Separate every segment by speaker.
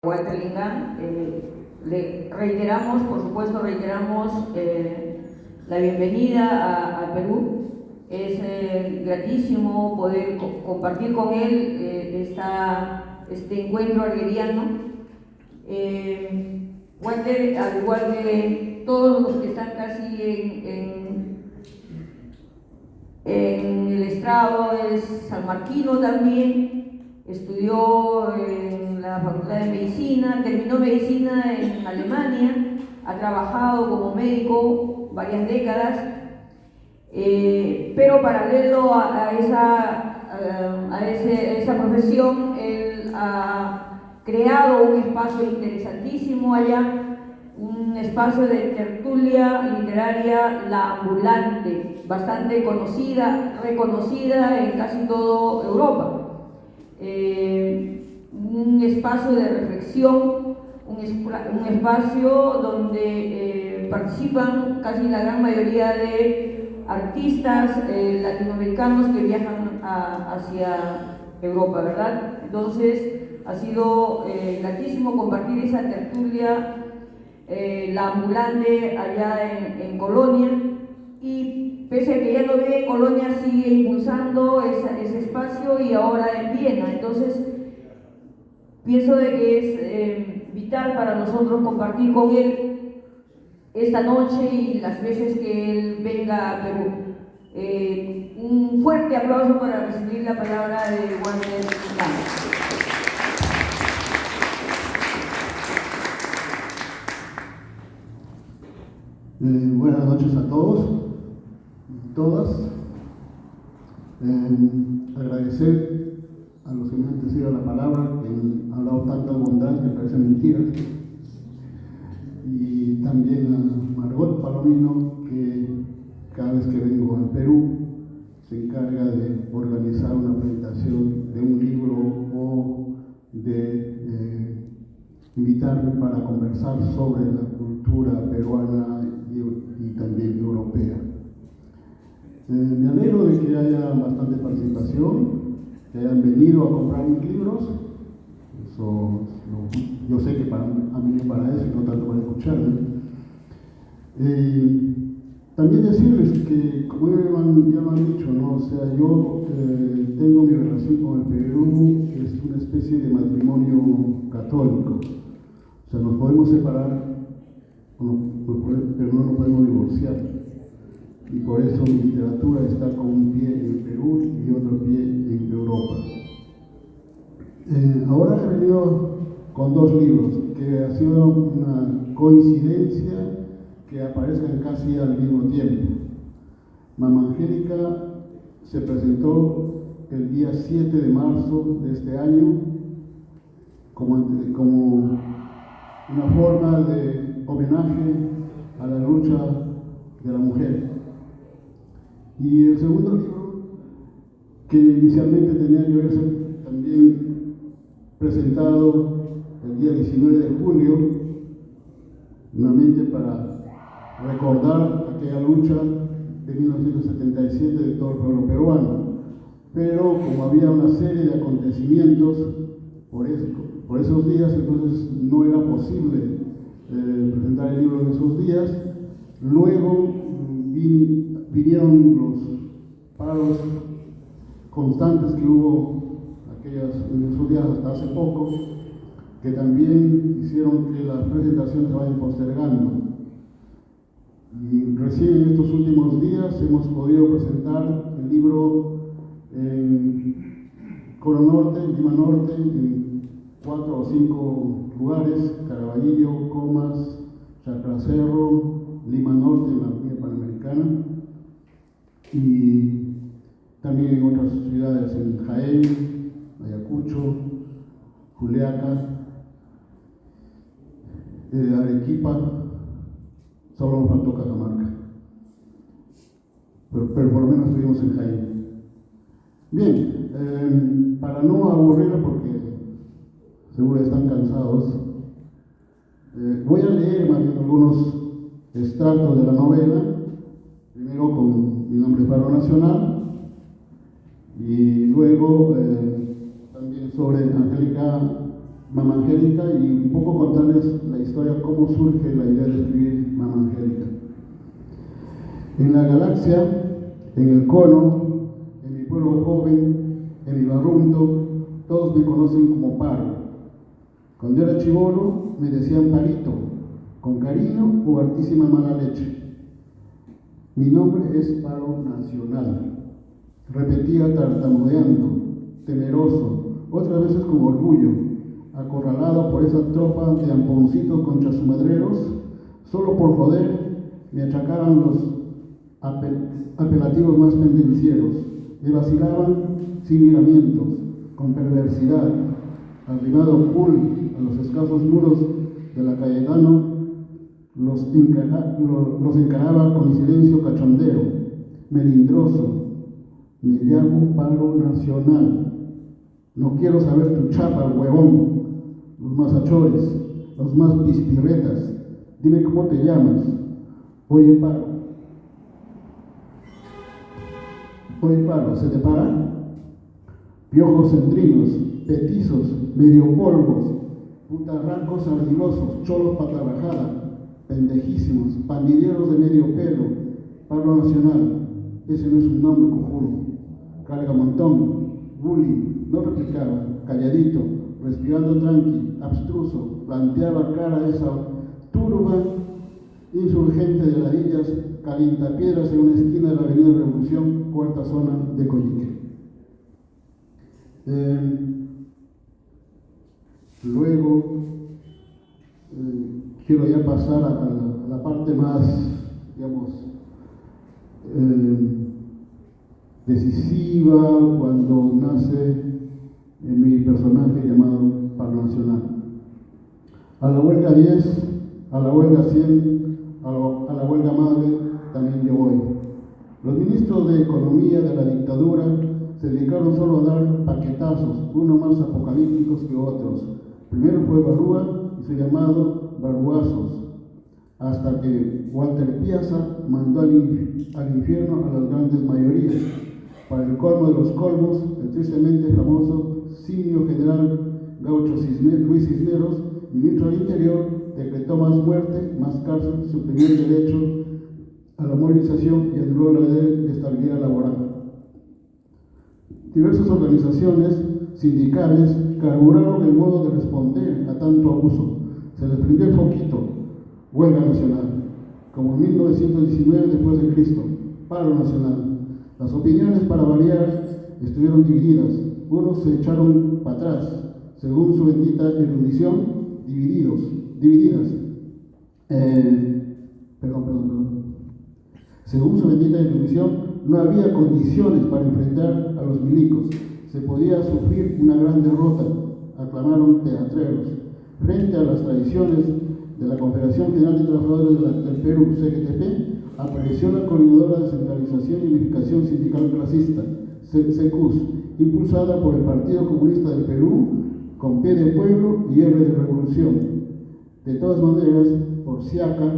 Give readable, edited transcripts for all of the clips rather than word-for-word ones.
Speaker 1: Walter Lingán, le reiteramos, por supuesto, la bienvenida a Perú. Es gratísimo poder compartir con él este encuentro argueriano. Walter, al igual que todos los que están casi en el estrado, es sanmarquino también. Estudió en la Facultad de Medicina, terminó medicina en Alemania, ha trabajado como médico varias décadas, pero paralelo a esa profesión, él ha creado un espacio interesantísimo allá, un espacio de tertulia literaria, La Ambulante, bastante conocida, reconocida en casi toda Europa. Un espacio de reflexión, un espacio donde participan casi la gran mayoría de artistas latinoamericanos que viajan hacia Europa, ¿verdad? Entonces ha sido gratísimo compartir esa tertulia, La Ambulante, allá en Colonia, y pese a que ya no vive en Colonia, sigue impulsando ese espacio, y ahora en Viena. Entonces pienso de que es vital para nosotros compartir con él esta noche y las veces que él venga a Perú. Un fuerte aplauso para recibir la palabra de Walter Lingán.
Speaker 2: Buenas noches a todos y todas. Agradecer a los que me han antecedido la palabra, que han hablado tanta bondad que parecen mentiras, y también a Margot Palomino, que cada vez que vengo al Perú se encarga de organizar una presentación de un libro o de invitarme para conversar sobre la cultura peruana y también europea. Me alegro de que haya bastante participación, que hayan venido a comprar mis libros. Yo sé que han venido para eso y no tanto para escucharme. También decirles que, como ya lo han dicho, ¿no? O sea, yo tengo mi relación con el Perú, que es una especie de matrimonio católico. O sea, nos podemos separar, pero no nos podemos divorciar. Y por eso mi literatura está con un pie en el Perú y otro pie en Europa. Ahora he venido con dos libros, que ha sido una coincidencia que aparezcan casi al mismo tiempo. Mamá Angélica se presentó el día 7 de marzo de este año como una forma de homenaje a la lucha de la mujer. Y el segundo libro, que inicialmente tenía que verse también presentado el día 19 de julio, nuevamente para recordar aquella lucha de 1977 de todo el pueblo peruano. Pero como había una serie de acontecimientos por esos días, entonces no era posible presentar el libro en esos días. Luego vinieron los paros constantes que hubo en esos días hasta hace poco, que también hicieron que las presentaciones se vayan postergando. Y recién en estos últimos días hemos podido presentar el libro en Coro Norte, en Lima Norte, en 4 o 5 lugares: Caraballo, Comas, Chacracerro, Lima Norte, en la Avenida Panamericana, y también en otras ciudades, en Jaén, Ayacucho, Juliaca, Arequipa. Solo nos faltó Cajamarca, pero por lo menos estuvimos en Jaén. Bien, para no aburrirlo, porque seguro están cansados, voy a leer más bien algunos extractos de la novela, primero con Mi nombre es Pablo Nacional, y luego también sobre Angélica Mama Angélica y un poco contarles la historia, cómo surge la idea de escribir Mama Angélica. En la galaxia, en el cono, en mi pueblo joven, en mi barrunto, todos me conocen como Paro. Cuando era chibolo me decían Parito, con cariño o hartísima mala leche. Mi nombre es Paro Nacional. Repetía tartamudeando, temeroso, otras veces con orgullo, acorralado por esa tropa de amponcitos contrasumadreros. Solo por joder me achacaban los apelativos más pendencieros. Me vacilaban sin miramientos, con perversidad, arrimado cool a los escasos muros de la Cayetano, los encaraba con mi silencio cachondero, melindroso. Me llamo Paro Nacional. No quiero saber tu chapa, huevón. Los más achores, los más pispirretas. Dime cómo te llamas. Oye, Paro. Oye, Paro, ¿se te para? Piojos centrinos, petizos, medio polvos, putarrancos ardilosos, cholos patarrajada, pendejísimos, pandilleros de medio pelo, Paro Nacional. Ese no es un nombre, cojudo. Cargamontón, bullying, no replicaba, calladito, respirando tranqui, abstruso, planteaba cara a esa turba insurgente de ladillas, calientapiedras en una esquina de la avenida Revolución, cuarta zona de Coyique. Luego, quiero ya pasar a la parte más, digamos, decisiva, cuando nace mi personaje llamado Paro Nacional. A la huelga 10, a la huelga 100, a la huelga madre también yo voy. Los ministros de Economía de la dictadura se dedicaron solo a dar paquetazos, unos más apocalípticos que otros. Primero fue Barúa y su llamado Baruazos, hasta que Walter Piazza mandó al infierno a las grandes mayorías. Para el colmo de los colmos, el tristemente famoso simio general Gaucho Luis Cisneros, ministro del Interior, decretó más muerte, más cárcel, suprimió el derecho a la movilización y anuló la ley de estabilidad laboral. Diversas organizaciones sindicales carburaron el modo de responder a tanto abuso. Se les prendió el foquito, huelga nacional, como en 1919 después de Cristo, paro nacional. Las opiniones, para variar, estuvieron divididas. Unos se echaron para atrás, según su bendita erudición, divididas. Según su bendita erudición, no había condiciones para enfrentar a los milicos. Se podía sufrir una gran derrota, aclamaron teatreros. Frente a las tradiciones de la Confederación General de Trabajadores del Perú, CGTP, apareció la Coordinadora de Centralización y Unificación Sindical Clasista, CECUS, impulsada por el Partido Comunista del Perú, con P de Pueblo y R de Revolución. De todas maneras, por Siaca,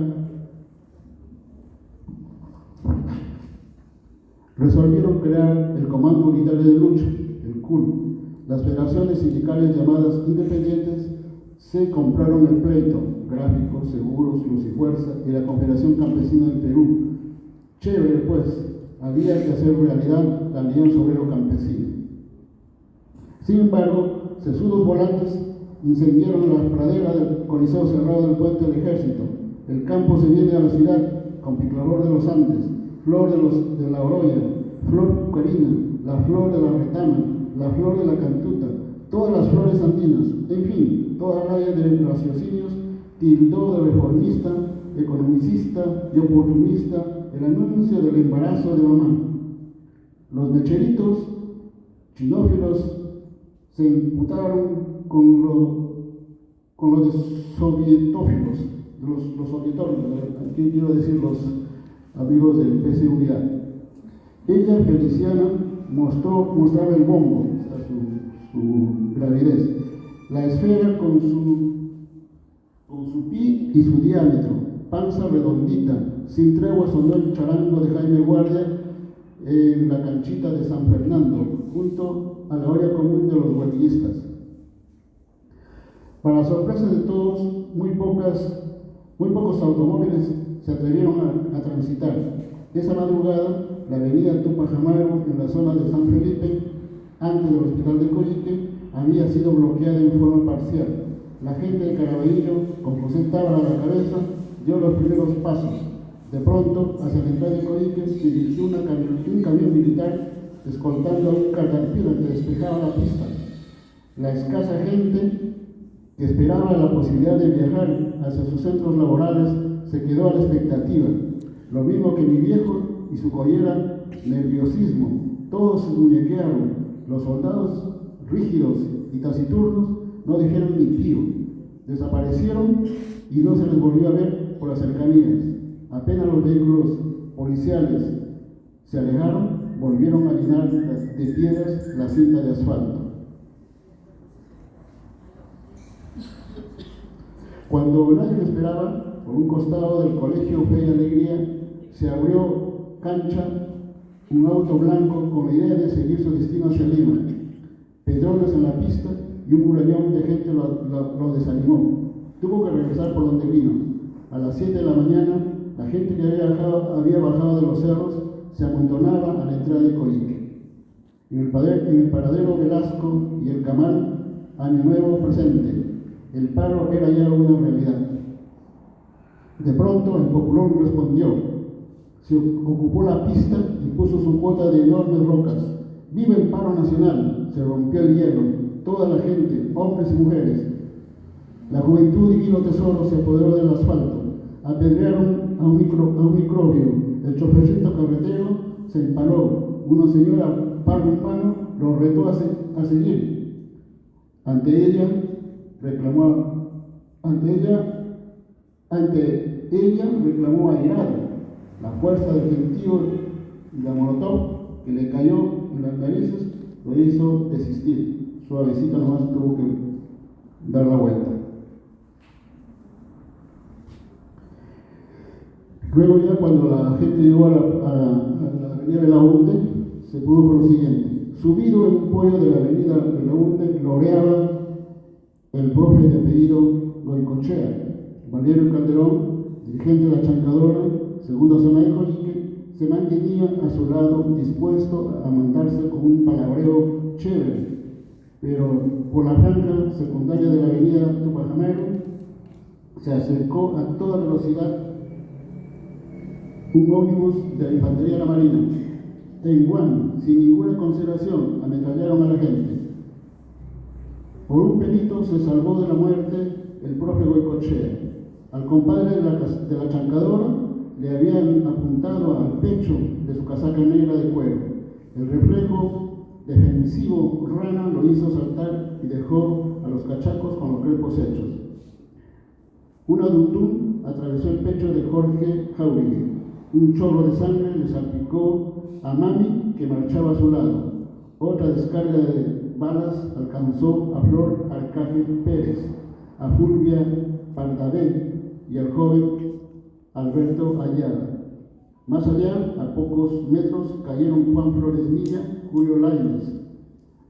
Speaker 2: resolvieron crear el Comando Unitario de Lucha, el CUL. Las federaciones sindicales llamadas independientes se compraron el pleito, Gráficos, Seguros, Luz y Fuerza y la Confederación Campesina del Perú. Chévere, pues, había que hacer realidad la Alianza Obrero Campesina. Sin embargo, sesudos volantes incendiaron la pradera del Coliseo Cerrado del Puente del Ejército. El campo se viene a la ciudad con piclador de los Andes, flor de la oroya, flor cucarina, la flor de la retama, la flor de la cantuta, todas las flores andinas, en fin, toda la área de raciocinios tildó de reformista, economicista y oportunista el anuncio del embarazo de mamá. Los mecheritos chinófilos se imputaron con lo de sovietófilos, los sovietófilos, aquí quiero decir los amigos del PSUVA. Ella, Feliciana, mostraba el bombo, o sea, su gravidez, la esfera con su pi y su diámetro, panza redondita, sin tregua sonó el charango de Jaime Guardia en la canchita de San Fernando, junto a la olla común de los huelguistas. Para sorpresa de todos, muy pocos automóviles se atrevieron a transitar. Esa madrugada, la avenida Tupac Amaru, en la zona de San Felipe, antes del hospital de Coyique, había sido bloqueada en forma parcial. La gente de Caraballo, con José Tábara a la cabeza, dio los primeros pasos. De pronto, hacia la entrada de Coyique, se dirigió un camión militar escoltando a un caterpillar que despejaba la pista. La escasa gente que esperaba la posibilidad de viajar hacia sus centros laborales se quedó a la expectativa. Lo mismo que mi viejo y su collera, nerviosismo. Todos se muñequearon. Los soldados, rígidos y taciturnos, no dijeron ni pío. Desaparecieron y no se les volvió a ver por las cercanías. Apenas los vehículos policiales se alejaron, volvieron a llenar de piedras la cinta de asfalto. Cuando nadie lo esperaba, por un costado del colegio Fe y Alegría, se abrió cancha un auto blanco con la idea de seguir su destino hacia Lima. Pedrones en la pista y un murallón de gente lo desanimó. Tuvo que regresar por donde vino. A las 7 de la mañana, la gente que había bajado de los cerros se amontonaba a la entrada de Coyique. En el paradero Velasco y el Camal, Año Nuevo presente. El paro era ya una realidad. De pronto, el Popular respondió. Se ocupó la pista y puso su cuota de enormes rocas. ¡Viva el paro nacional! Se rompió el hielo. Toda la gente, hombres y mujeres. La juventud divino tesoro se apoderó del asfalto. Apedrearon a un microbio. El chofercito carretero se empaló. Una señora, palo en mano, lo retó a seguir. Ante ella reclamó airado. La fuerza del gentío y la molotov que le cayó en las narices lo hizo desistir. Suavecito nomás tuvo que dar la vuelta. Luego ya cuando la gente llegó a la avenida Belaunde, se produjo lo siguiente. Subido en un pollo de la avenida Belaunde, floreaba el profe de apellido Goicochea. Valerio Calderón, dirigente de la Chancadora, segunda zona de Coyique, se mantenía a su lado dispuesto a mandarse con un palabreo chévere, pero por la franja secundaria de la avenida Tupac Amaru se acercó a toda velocidad un ómnibus de la Infantería de la Marina. En Guam, sin ninguna consideración, ametrallaron a la gente. Por un pelito se salvó de la muerte el profe Goicochea. Al compadre de la Chancadora le habían apuntado al pecho de su casaca negra de cuero. El reflejo defensivo rana lo hizo saltar y dejó a los cachacos con los cuerpos hechos. Una dundum atravesó el pecho de Jorge Jauregui. Un chorro de sangre le salpicó a Mami, que marchaba a su lado. Otra descarga de balas alcanzó a Flor Arcaje Pérez, a Fulvia Pardavé y al joven Alberto Ayala. Más allá, a pocos metros, cayeron Juan Flores Milla, Julio Lainez.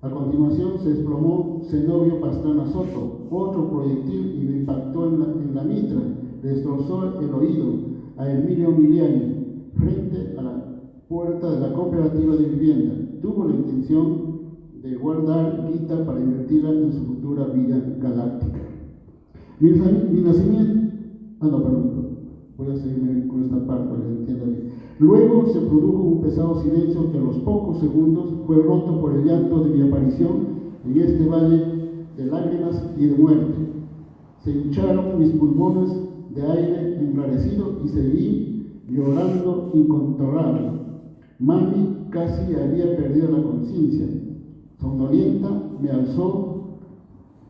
Speaker 2: A continuación se desplomó Zenobio Pastrana Soto. Otro proyectil y le impactó en la mitra, le destrozó el oído a Emilio Miliani, frente a la puerta de la cooperativa de vivienda. Tuvo la intención de guardar guita para invertirla en su futura Villa Galáctica. Mi nacimiento... voy a seguirme con esta parte para que se entienda bien. Luego se produjo un pesado silencio que a los pocos segundos fue roto por el llanto de mi aparición en este valle de lágrimas y de muerte. Se hincharon mis pulmones de aire enrarecido y seguí llorando incontrolable. Mami casi había perdido la conciencia. Somnolienta me alzó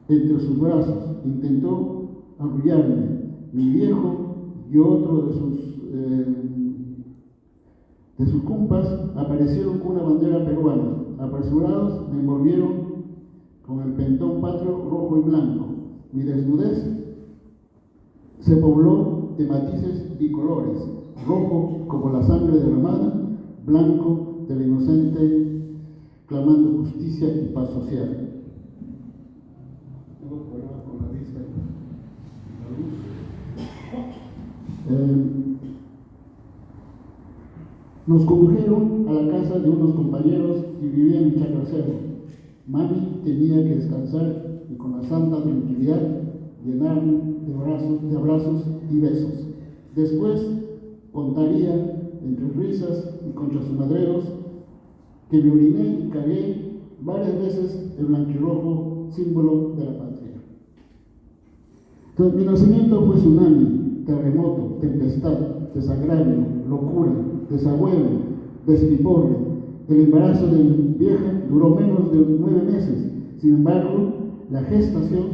Speaker 2: entre sus brazos, intentó arrullarme. Mi viejo y otro de sus compas aparecieron con una bandera peruana. Apresurados me envolvieron con el pentón patrio rojo y blanco. Mi desnudez se pobló de matices bicolores, rojo como la sangre derramada, blanco de la inocente clamando justicia y paz social. Tengo problemas con la vista. Nos condujeron a la casa de unos compañeros que vivían en Chacarcero. Mami tenía que descansar y con la santa tranquilidad llenarme de abrazos y besos. Después contaría, entre risas y contrasumadreros, que me oriné y cagué varias veces el blanquirrojo, símbolo de la patria. Entonces, mi nacimiento fue tsunami, terremoto, tempestad, desagravio, locura, desagüe, despiporre. El embarazo de mi vieja duró menos de 9 meses. Sin embargo, la gestación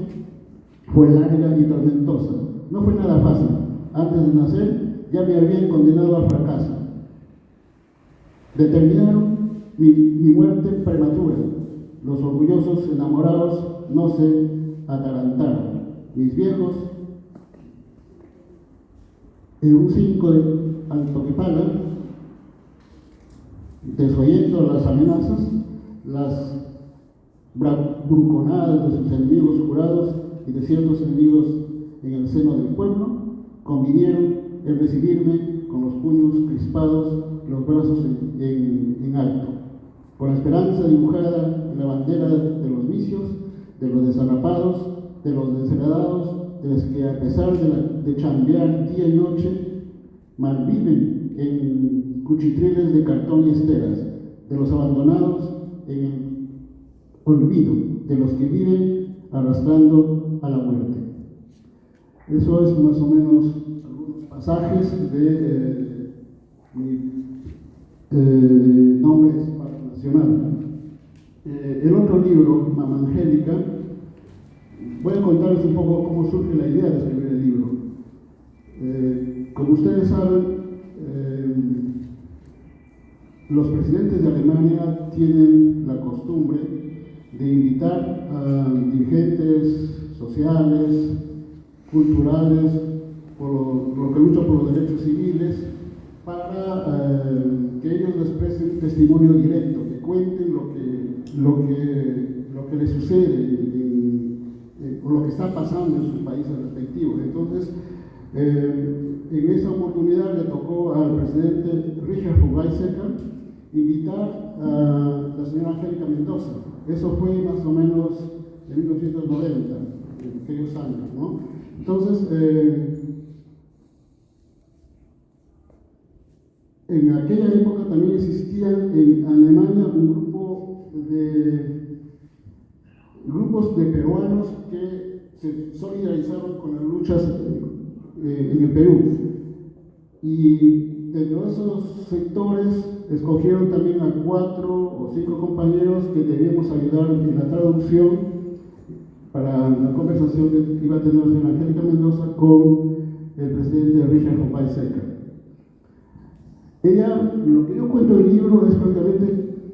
Speaker 2: fue larga y tormentosa. No fue nada fácil. Antes de nacer, ya me habían condenado al fracaso. Determinaron mi muerte prematura. Los orgullosos enamorados no se atarantaron. Mis viejos, en un 5 de Altoquepala, desoyendo las amenazas, las bravuconadas de sus enemigos jurados y de ciertos enemigos en el seno del pueblo, convinieron en recibirme con los puños crispados y los brazos en alto, con la esperanza dibujada en la bandera de los vicios, de los desarrapados, de los desheredados, de los que a pesar de chambear día y noche, malviven en cuchitriles de cartón y esteras, de los abandonados en el olvido, de los que viven arrastrando a la muerte. Eso es más o menos algunos pasajes de mi nombre es Parque Nacional. El otro libro, Mamá Angélica, voy a contarles un poco cómo surge la idea de escribir el libro. Como ustedes saben, los presidentes de Alemania tienen la costumbre de invitar a dirigentes sociales, culturales, por lo que luchan por los derechos civiles, para que ellos les presten testimonio directo, que cuenten lo que les sucede o lo que está pasando en sus países respectivos. Entonces, en esa oportunidad le tocó al presidente Richard von Weizsäcker invitar a la señora Angélica Mendoza. Eso fue más o menos en 1990, en aquellos años, ¿no? Entonces, en aquella época también existía en Alemania un grupos de peruanos que se solidarizaron con las luchas en el Perú. Y dentro de esos sectores escogieron también a 4 o 5 compañeros que debíamos ayudar en la traducción para la conversación que iba a tener la señora Angélica Mendoza con el presidente Richard von Weizsäcker. Lo que yo cuento en el libro es prácticamente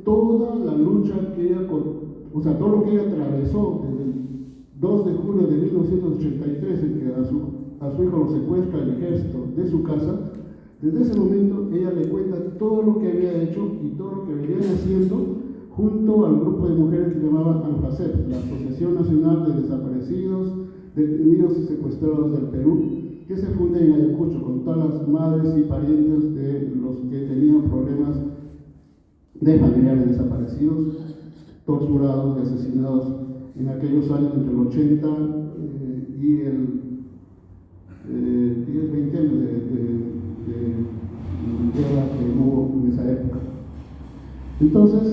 Speaker 2: toda la lucha que ella, todo lo que ella atravesó desde el 2 de julio de 1983, en que a su hijo lo secuestra el ejército de su casa. Desde ese momento ella le cuenta todo lo que había hecho y todo lo que venían haciendo junto al grupo de mujeres que se llamaba ANFACEP, la Asociación Nacional de Desaparecidos, Detenidos y Secuestrados del Perú, que se funda en Ayacucho con todas las madres y parientes de los que tenían problemas de familiares desaparecidos, torturados y asesinados en aquellos años entre el 80 y el 20 años de guerra que hubo en esa época. Entonces,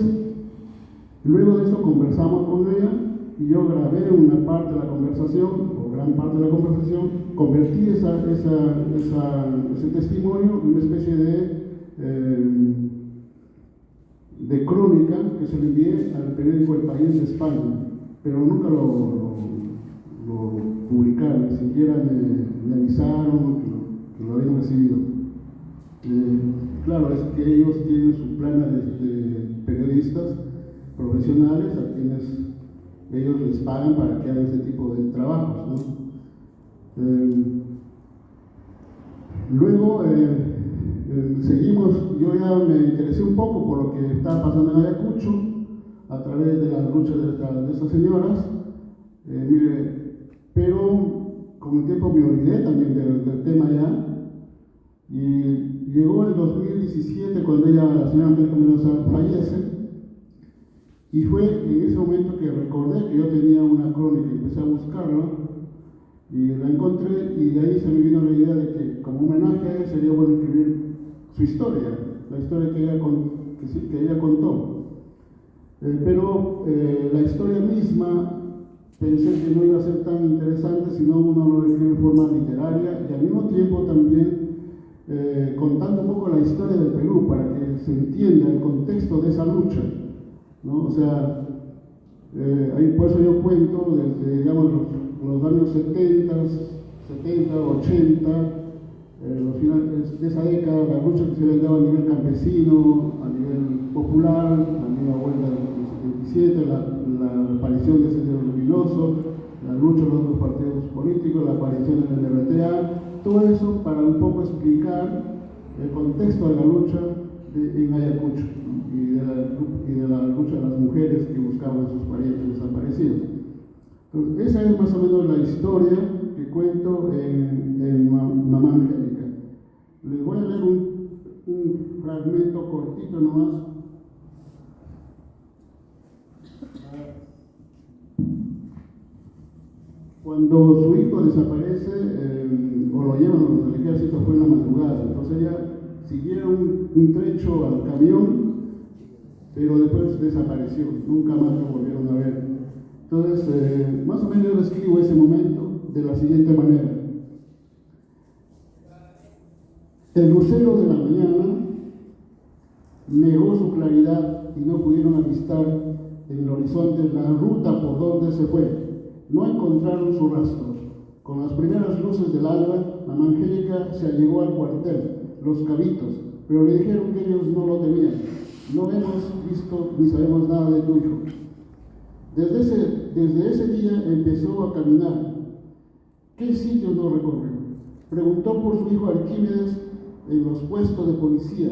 Speaker 2: luego de eso conversamos con ella y yo grabé una parte de la conversación, o gran parte de la conversación, convertí ese testimonio en una especie de crónica que se le envié al periódico El País de España, pero nunca lo publicaron, ni siquiera me avisaron que lo habían recibido. Claro, es que ellos tienen su plana de periodistas profesionales a quienes ellos les pagan para que hagan ese tipo de trabajos, ¿no? Luego seguimos, yo ya me interesé un poco por lo que estaba pasando en Ayacucho a través de las luchas de estas señoras, pero con el tiempo me olvidé también del tema ya, Y llegó el 2017 cuando la señora Angélica Mendoza fallece, y fue en ese momento que recordé que yo tenía una crónica, empecé a buscarla y la encontré, y de ahí se me vino la idea de que como homenaje a ella sería bueno escribir su historia, la historia que ella contó. Pero la historia misma pensé que no iba a ser tan interesante si no uno lo escribe de forma literaria, y al mismo tiempo también contando un poco la historia del Perú para que se entienda el contexto de esa lucha, ¿no? O sea, ahí por eso yo cuento desde, digamos, los años 70, 80, los finales de esa década, la lucha que se le daba a nivel campesino, a nivel popular, la misma huelga del 77, la aparición de Sendero Luminoso, la lucha de los otros partidos políticos, la aparición del LRTA, todo eso para un poco explicar el contexto de la lucha en Ayacucho, ¿no? y de la lucha de las mujeres que buscaban a sus parientes desaparecidos. Entonces, esa es más o menos la historia que cuento en Mamá Angélica. Les voy a leer un fragmento cortito nomás. Cuando su hijo desaparece, o lo llevan a los del ejército, fue en la madrugada. Entonces ella siguieron un trecho al camión, pero después desapareció, nunca más lo volvieron a ver. Entonces, más o menos yo describo ese momento de la siguiente manera. El lucero de la mañana negó su claridad y no pudieron avistar en el horizonte la ruta por donde se fue. No encontraron su rastro. Con las primeras luces del alba, Mamá Angélica se allegó al cuartel, Los Cabitos, pero le dijeron que ellos no lo tenían. No hemos visto ni sabemos nada de tu hijo. Desde ese día empezó a caminar. ¿Qué sitios no recorrió? Preguntó por su hijo Arquímedes en los puestos de policía,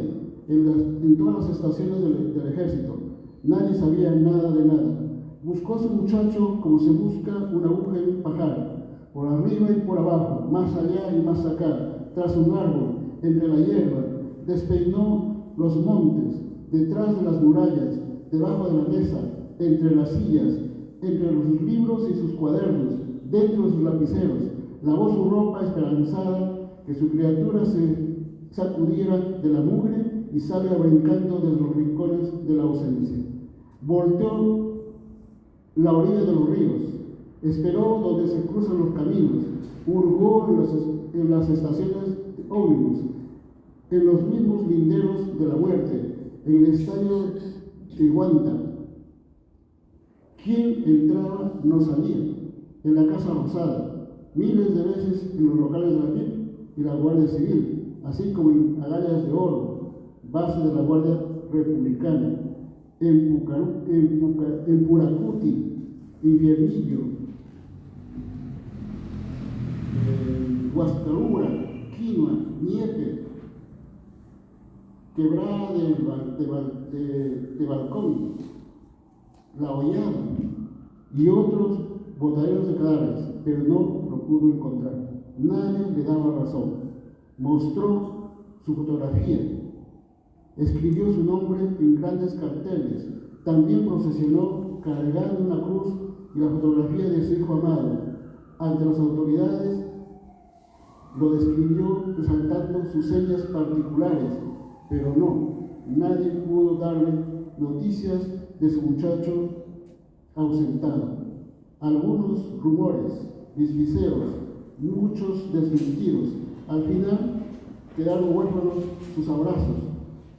Speaker 2: en todas las estaciones del ejército. Nadie sabía nada de nada. Buscó a su muchacho como se busca una aguja en un pajar, por arriba y por abajo, más allá y más acá, tras un árbol, entre la hierba. Despeinó los montes, detrás de las murallas, debajo de la mesa, entre las sillas, entre los libros y sus cuadernos, dentro de sus lapiceros. Lavó su ropa esperanzada que su criatura se sacudiera de la mugre y salga brincando desde los rincones de la ausencia. Volteó la orilla de los ríos, esperó donde se cruzan los caminos, hurgó en las estaciones de ómnibus, en los mismos linderos de la muerte, en el estadio de Guanta. Quien entraba no salía, en la Casa Rosada, miles de veces en los locales de la MIP y la Guardia Civil, así como en Agallas de Oro, base de la Guardia Republicana, en Puracuti, Infiernillo, Huascarura, Quinoa, Niepe, Quebrada de Balcón, La Hollada y otros botaderos de cadáveres, pero no lo pudo encontrar. Nadie le daba razón. Mostró su fotografía, escribió su nombre en grandes carteles, también procesionó cargando una cruz y la fotografía de su hijo amado. Ante las autoridades lo describió resaltando sus señas particulares, pero no, nadie pudo darle noticias de su muchacho ausentado. Algunos rumores, bisbiceos, muchos desmentidos. Al final quedaron huérfanos sus abrazos,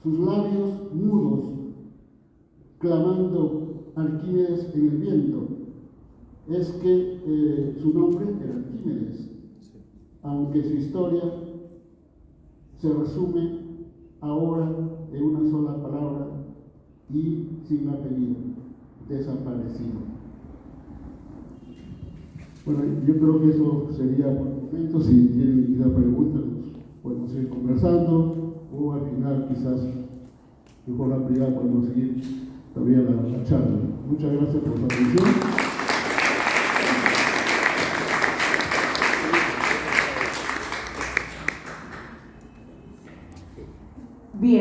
Speaker 2: sus labios mudos, clamando Arquímedes en el viento. Es que su nombre era Arquímedes, aunque su historia se resume ahora en una sola palabra y sin apellido: desaparecido. Bueno, yo creo que eso sería por el momento. Si tienen quizá preguntas, podemos seguir conversando, o al final quizás de forma privada podemos seguir todavía la charla. Muchas gracias por su atención.
Speaker 1: Bien.